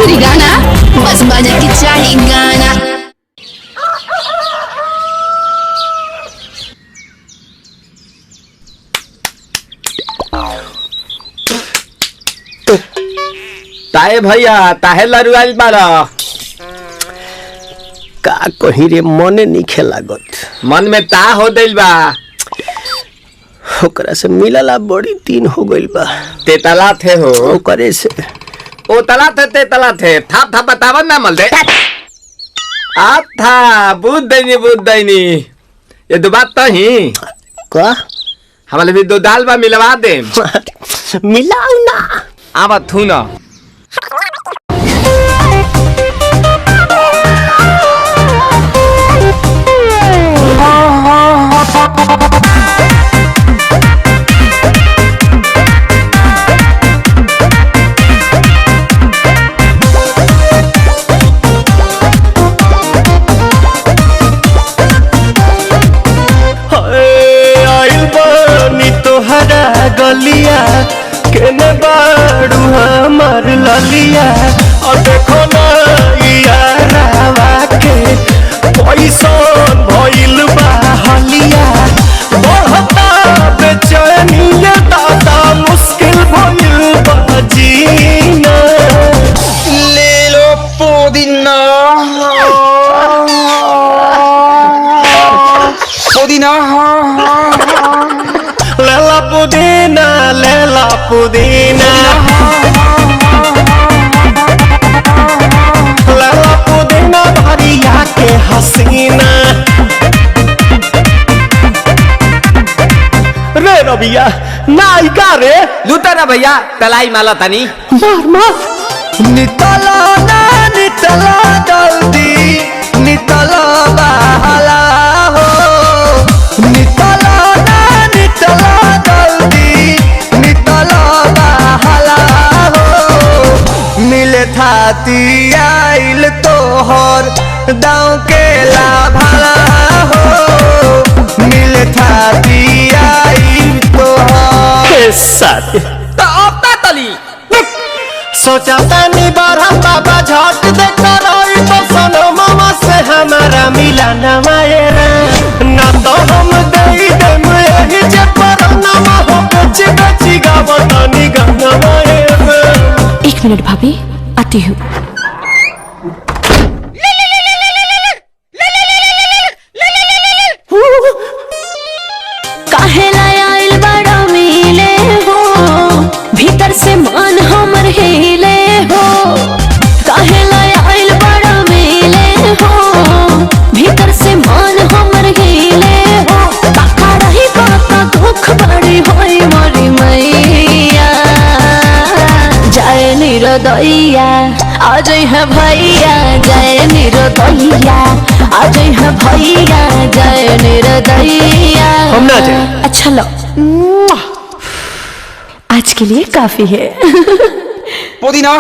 भोजपुरी गाना बस बजा के चाही गाना। ताहे भैया ताहे लरुआल बाड़ा का कहीं रे मने नहीं लागत। मन में ता हो दिल बा ओकरा से मिलला बड़ी दिन हो गइल बा। तेतला थे हो ओकरे से ओ तला थे तेतला थे थाप थाप बतावन ना मल दे आ था बुद्ध दैनी ये दो बात तो ही का हमारे भी दो दाल बा मिलवा दे मिलाऊ ना आवा थू ना गलिया केने बाड़ू हमार ललिया और देखो ना यारावा के पैसन भइल बा हलिया बढ़ता बेचैनिया दादा मुश्किल भइल बा जीना ले लो पुदीना पुदीना लेला पुदीना लेला पुदीना भरिया के हसीना रे रबिया नायिका रे लूटा ना भैया तलाई माला तनी मार मार नितला ना नितला जल्दी नितला बहला हो नितला ना नितला थाती आइल तोहर दाँव के लाभाला हो मिल थाती आइल तोहर साथ तो अपना तली सोचा तनी बरहम बाबा झट देखता रही तो सनो मामा से हमारा मिला न मायरा ना तो हम दे देम यही जे पर नामा हो बची बची गावतानी गाना मायरा। 1 मिनट भाभी आती हूँ। काहेला आइल बड़ा मिले हो भीतर से मन हमर हिले हो काहेला आइल बड़ा मिले हो भीतर से मन हमर हिले हो काका रही काका दुख बड़ी होई मोरी मैया जय निरोदैया आज है भैया जय निरोदैया आज है भैया जय निरोदैया हम ना जाए। अच्छा लो आज के लिए काफी है पुदीना